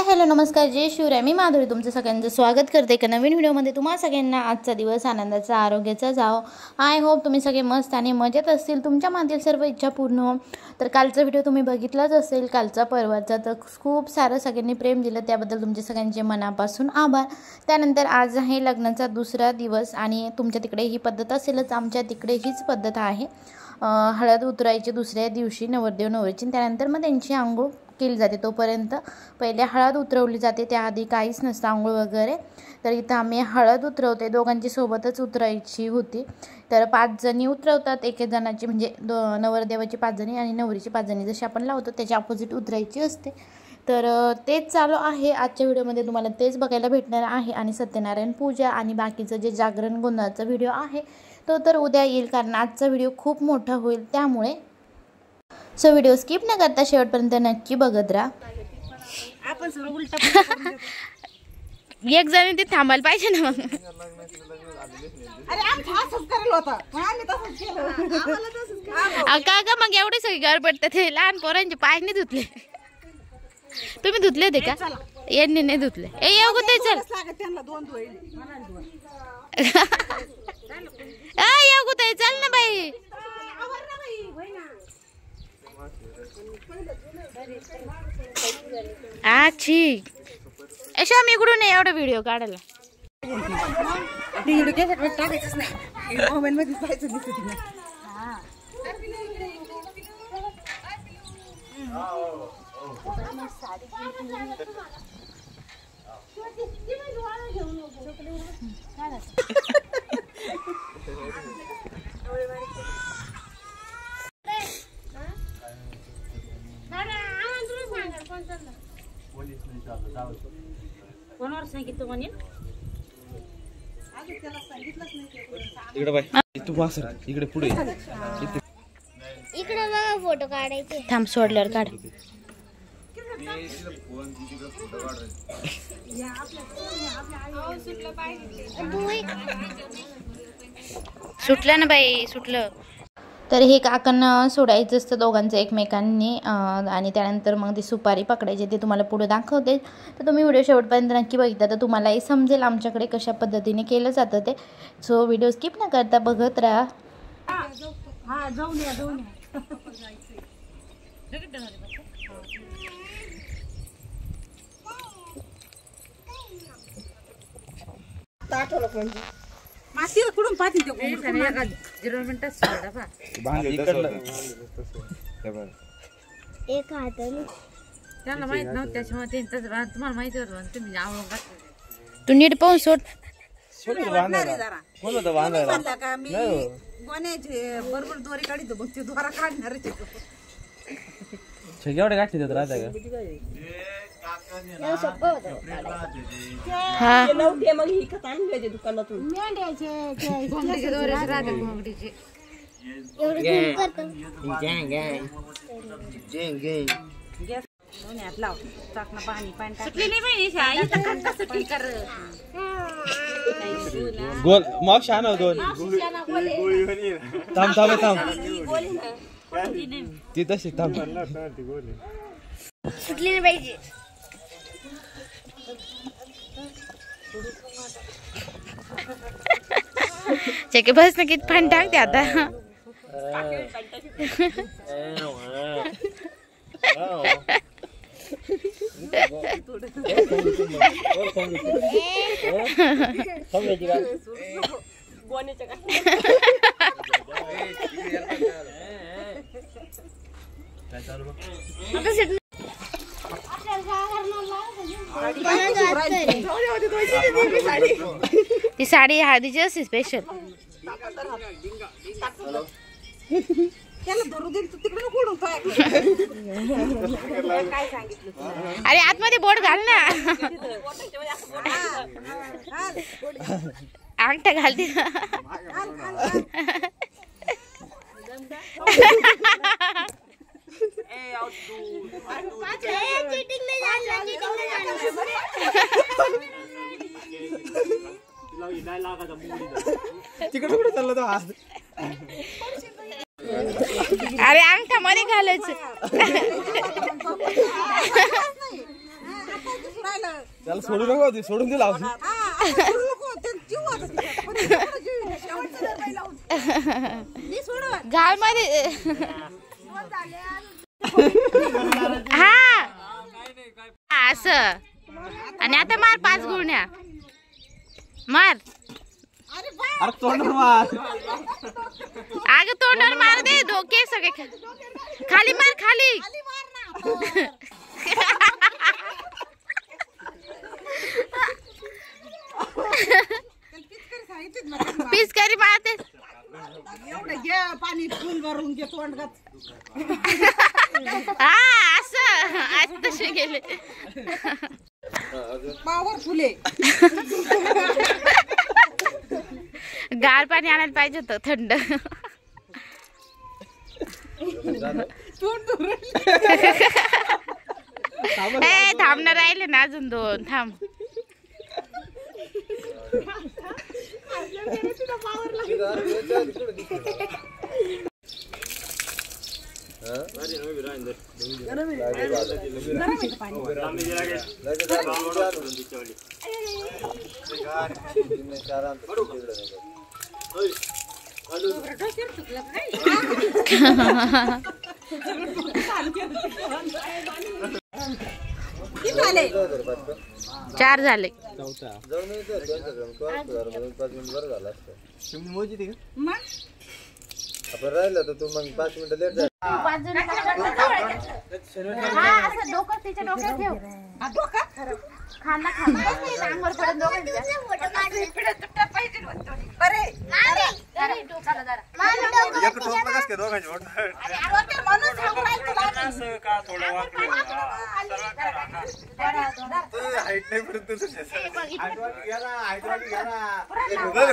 Hello नमस्कार, जय शिवराय. मी माधुरी तुमचं सगळ्यांचं स्वागत करते एका नवीन व्हिडिओमध्ये. तुम्हा सगळ्यांना आजचा दिवस आनंदाचा आरोग्याचा जाओ. आय होप तुम्ही सगळे मस्त आणि मजेत असतील, तुमच्या मनातील सर्व इच्छा पूर्ण हो. तर कालचा व्हिडिओ तुम्ही बघितलाच असेल, कालचा परवाचा. तर खूप सारं सगळ्यांनी प्रेम दिलं, त्याबद्दल तुमचे सगळ्यांचे मनापासून आभार. त्यानंतर आज आहे लग्नाचा दुसरा दिवस आणि तुमच्या तिकडे ही पद्धत असेलच, आमच्या तिकडे हीच पद्धत आहे. हळद उतरायची दुसऱ्या दिवशी नवरदेव नवरीची, त्यानंतर मग त्यांची आंघोळ केली जाते. तोपर्यंत पहिले हळद उतरवली जाते, त्याआधी काहीच नसतं आंघोळ वगैरे. तर इथं आम्ही हळद उतरवते, दोघांची सोबतच उतरायची होती. तर 5 जणी उतरवतात, एक जणाची म्हणजे नवरदेवाची 5 जणी आणि नवरीची 5 जणी जशी आपण लावतो त्याच्या अपोजिट उतरायची असते. तर तेच चालू आहे आजच्या व्हिडिओमध्ये, तुम्हाला तेच बघायला भेटणार आहे. आणि सत्यनारायण पूजा आणि बाकीचं जे जागरण गोंधळाचा व्हिडिओ आहे तो तर उद्या येईल, कारण आजचा व्हिडिओ खूप मोठा होईल. त्यामुळे सो व्हिडिओ स्किप न करता शेवटपर्यंत नक्की बघत राहा. आपण सगळं उलट एक जण ते थांबायला पाहिजे ना मग. अरे आमचं असंच करायला होतं, आम्ही तसंच केलं. आम्हाला तसंच करायला का मग एवढे सगळे गडबडतात, ते लहान पोरांचे पाय नाही धुतले. तुम्ही धुतले होते का? यांनी नाही धुतले. ए येऊ गो ते चल. त्यांना 2 धुईल येऊ गो ते चल ना बाई. आची अशा मी इकडून एवढा व्हिडिओ काढायला. व्हिडिओ कॅसेट टाकायचंच नाही, मोबाईल मध्ये पाहायचं दिसत नाही. कोणावर सांगितलं म्हणे? इकडे बाय, तू बस इकडे पुढे. इकडे बघा फोटो काढायचे. थांब सोडल्यावर काढ. सुटलं ना बाई, सुटलं. तर हे काकांना सोडायचं असतं दोघांचं एकमेकांनी, आणि त्यानंतर मग ती सुपारी पकडायची, ते तुम्हाला पुढे दाखवते. तर तुम्ही व्हिडिओ शेवटपर्यंत नक्की बघितला तर तुम्हालाही समजेल आमच्याकडे कशा पद्धतीने केलं जातं ते. सो व्हिडिओ स्किप न करता बघत राहा. माती कुठून पाहतील ते एक हाताने त्यांना माहित नव्हतं, त्याच्यामुळे तुम्हाला माहिती होतं तुम्ही आवडून तू नीट पाहून सोड. का मी गोण्याचे बरोबर दोरी काढतो, मग ते दोरा काढणार एवढे गाठी देत राहता का? दुकानातून लाव टाकणं पाणी गोल मग शान दोन थांब थांब थांब ती तशी थांब. सुटली नाही पाहिजे. चेके बस ना, किती पाणी टाकते आता. ती साडी हळदीची असते स्पेशल. अरे आतमध्ये बोट घाल ना. अंगठा घालते. तिकडे कुठे चालला तो हात? अरे अंगठा मध्ये घालायचं. त्याला सोडू नको ती सोडून दिला गाळ मध्ये हा असं आणि आता मार 5 गुण्या मार. अरे तोंडावर मार. अगं तोंडावर मार दे. डोके सगळे खाली मार खाली. पिचकारी मारते. पाणी फुल भरून घे तोंडात. हा असं तसे गेले. पावर फुले. गार पाणी आणायला पाहिजे होतं थंड. ए थांबणार राहिले ना अजून 2 थांब. किती झाले? 4 झाले. आपण राहिलं तर तू मग 5 मिनिटं लेट जा. डोकं तिच्या डोक्यात ठेव. खाना खाना अंगावर पडून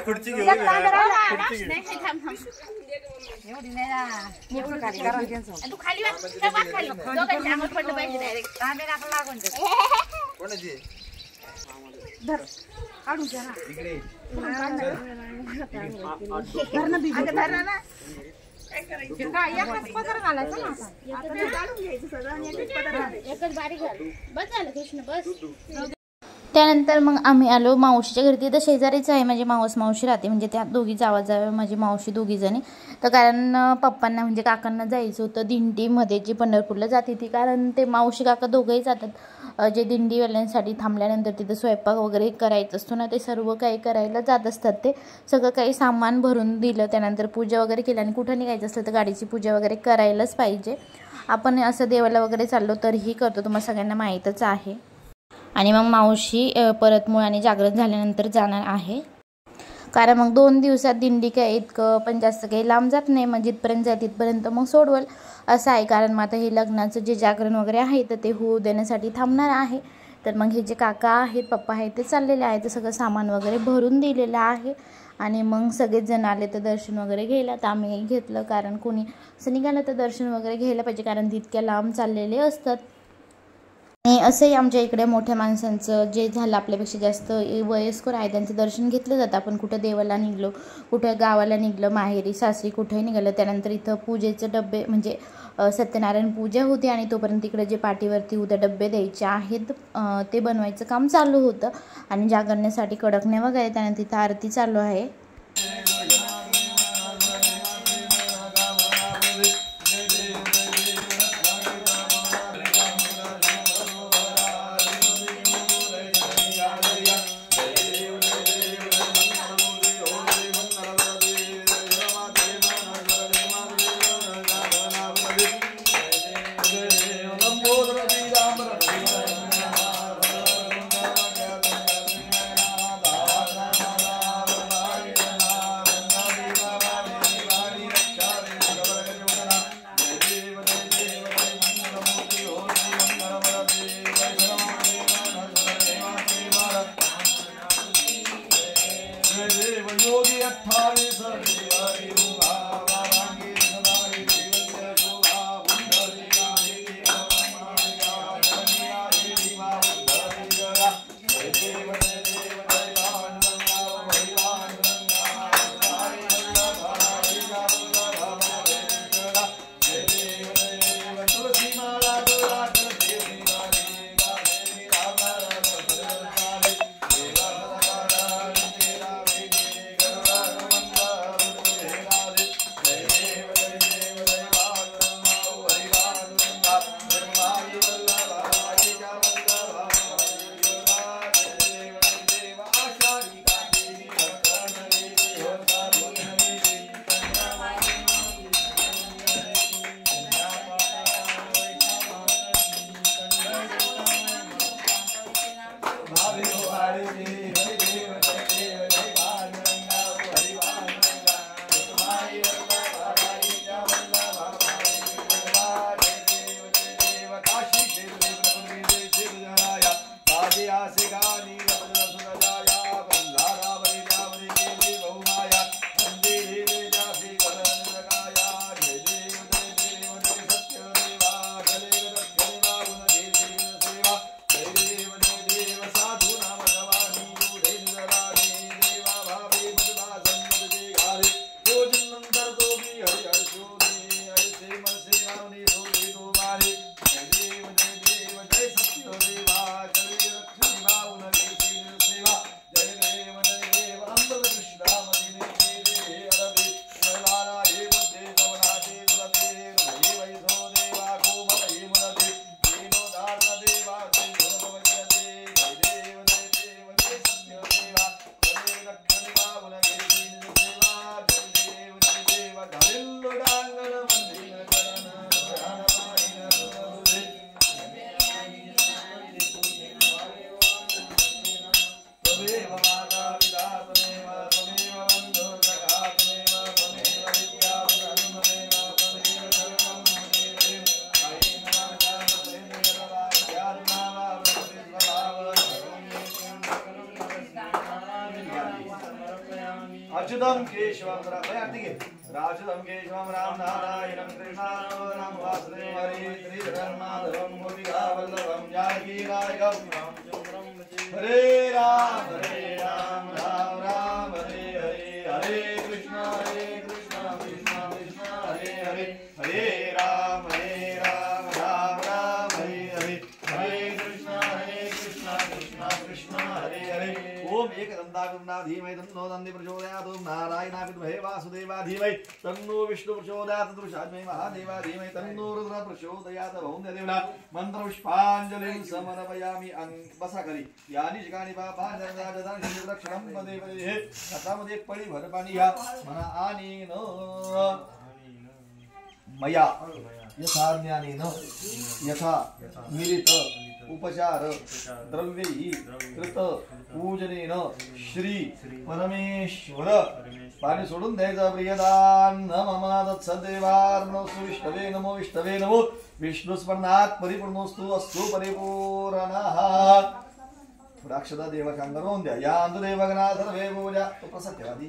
खुर्ची घेऊ. तू खाली अंगावर पडलं पाहिजे डायरेक्ट. कोणाची त्यानंतर मग आम्ही आलो मावशीच्या घरी. तिथं शेजारीच आहे माझी मावशी राहते. म्हणजे त्या दोघी जावा माझी मावशी दोघी जणी. तर कारण पप्पांना म्हणजे काकांना जायचं होतं दिंडीमध्ये जी पंढरपूरला जाते ती. कारण ते मावशी काका दोघंही जातात. जे दिंडीवाल्यांसाठी थांबल्यानंतर तिथं स्वयंपाक वगैरे करायचं असतो ना ते सर्व काही करायला जात असतात. ते सगळं काही सामान भरून दिलं. त्यानंतर पूजा वगैरे केली. आणि कुठं निघायचं असलं तर गाडीची पूजा वगैरे करायलाच पाहिजे. आपण असं देवाला वगैरे चाललो तरीही करतो. तुम्हाला सगळ्यांना माहीतच आहे. आणि मग मावशी परत मुळाने जागरण झाल्यानंतर जाणार आहे. कारण मग 2 दिवसात दिंडी काय इतकं पण जास्त काही लांब जात नाही. मग जिथपर्यंत जाय तिथपर्यंत मग सोडवल असं आहे. कारण मग आता हे लग्नाचं जे जागरण वगैरे आहे तर ते होऊ देण्यासाठी थांबणार आहे. तर मग हे जे काका आहेत पप्पा आहेत ते चाललेले आहेत. ते सगळं सामान वगैरे भरून दिलेलं आहे. आणि मग सगळेच जण आले तर दर्शन वगैरे घ्यायला. तर आम्ही घेतलं. कारण कोणी असं निघालं तर दर्शन वगैरे घ्यायला पाहिजे. कारण तितक्या लांब चाललेले असतात. आणि असंही आमच्या इकडे मोठ्या माणसांचं जे झालं आपल्यापेक्षा जास्त वयस्कर आहे त्यांचं दर्शन घेतलं जातं. आपण कुठं देवाला निघलो, कुठं गावाला निघलं, माहेरी सासरी कुठंही निघालं. त्यानंतर इथं पूजेचे डबे म्हणजे सत्यनारायण पूजा होती. आणि तोपर्यंत इकडे जे पाठीवरती उद्या डबे द्यायचे आहेत ते बनवायचं काम चालू होतं. आणि जागरण्यासाठी कडकण्या वगैरे. त्यानंतर इथं आरती चालू आहे. अच्युतम केशवम राम केशवम राम नारायणं कृष्णानं राम वासुदेव हरे श्रीधर्माधवं गोपिकावल्लभं जानकी नायकं हरे राम राम राम हरे हरे हरे कृष्ण कृष्ण कृष्ण हरे हरे हरे राम राम राम हरे हरे हरे कृष्ण कृष्ण कृष्ण हरे हरे ओम एकदन्तागुणा धीमहि तन्नो दन्ति प्रचोदयात् ओम नारायणाय विद्महे वासुदेवाय धीमहि तन्नो विष्णु प्रचोदयात् तदृशाग्ने महादेवाय धीमहि तन्नो रुद्र प्रचोदयात् भौम्यदेवना मंत्र पुष्पांजलिं समर्पयामि बसा करी यानि ठिकाणी पापांजलिं रक्षणं पदे पदे हातामध्ये एक पळी भर पाणी घ्या म्हणा आणि न मया यथा ज्ञानेन यथा मिलित उपचार द्रव्यैः कृत पूजनेन श्री परमेश्वर पाणी सोडून द्यायचं प्रियदान न मम तत्सदेवार्णोस्तु विष्णवे नमो विष्णुस्मरणात् परिपूर्णोस्तु अस्तु परिपूर्णः अक्षता देवाच्या अंगावर द्या यान्दु देवगणा सर्वे पूजा तो प्रसत्यवादी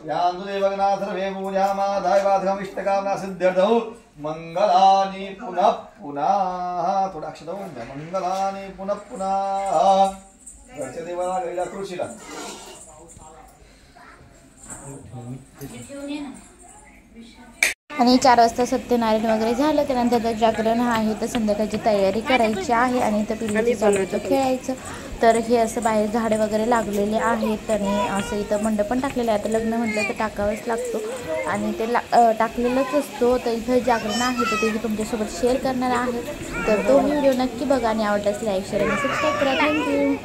यान्दु देवगणा सर्वे पूजा माधाय बाधकमिष्टकामना सिद्ध्यर्थौ मंगलानि पुनः पुनः थोडा अक्षता द्या मंगलानि पुनः पुनः घरच्या देवाला गेला तुळशीला आणि 4 वाजता सत्यनारायण वगैरे झालं त्यानंतर जागरण आहे तर संध्याकाळची तयारी करायची आहे आणि तर पिल्लूचं चालू होतं खेळायचं तर हे असं बाहेर झाडे वगैरे लागलेले आहेत आणि असं इथं मंडप पण टाकलेलं आहे. आता लग्न म्हटलं तर टाकावंच लागतो आणि ते टाकलेलंच असतो. तर इथं जागरण आहे तर ते तुमच्यासोबत शेअर करणार आहे तर तो व्हिडिओ नक्की बघा आणि आवडल्यास लाईक शेअर आणि सबस्क्राईब करा. थँक्यू.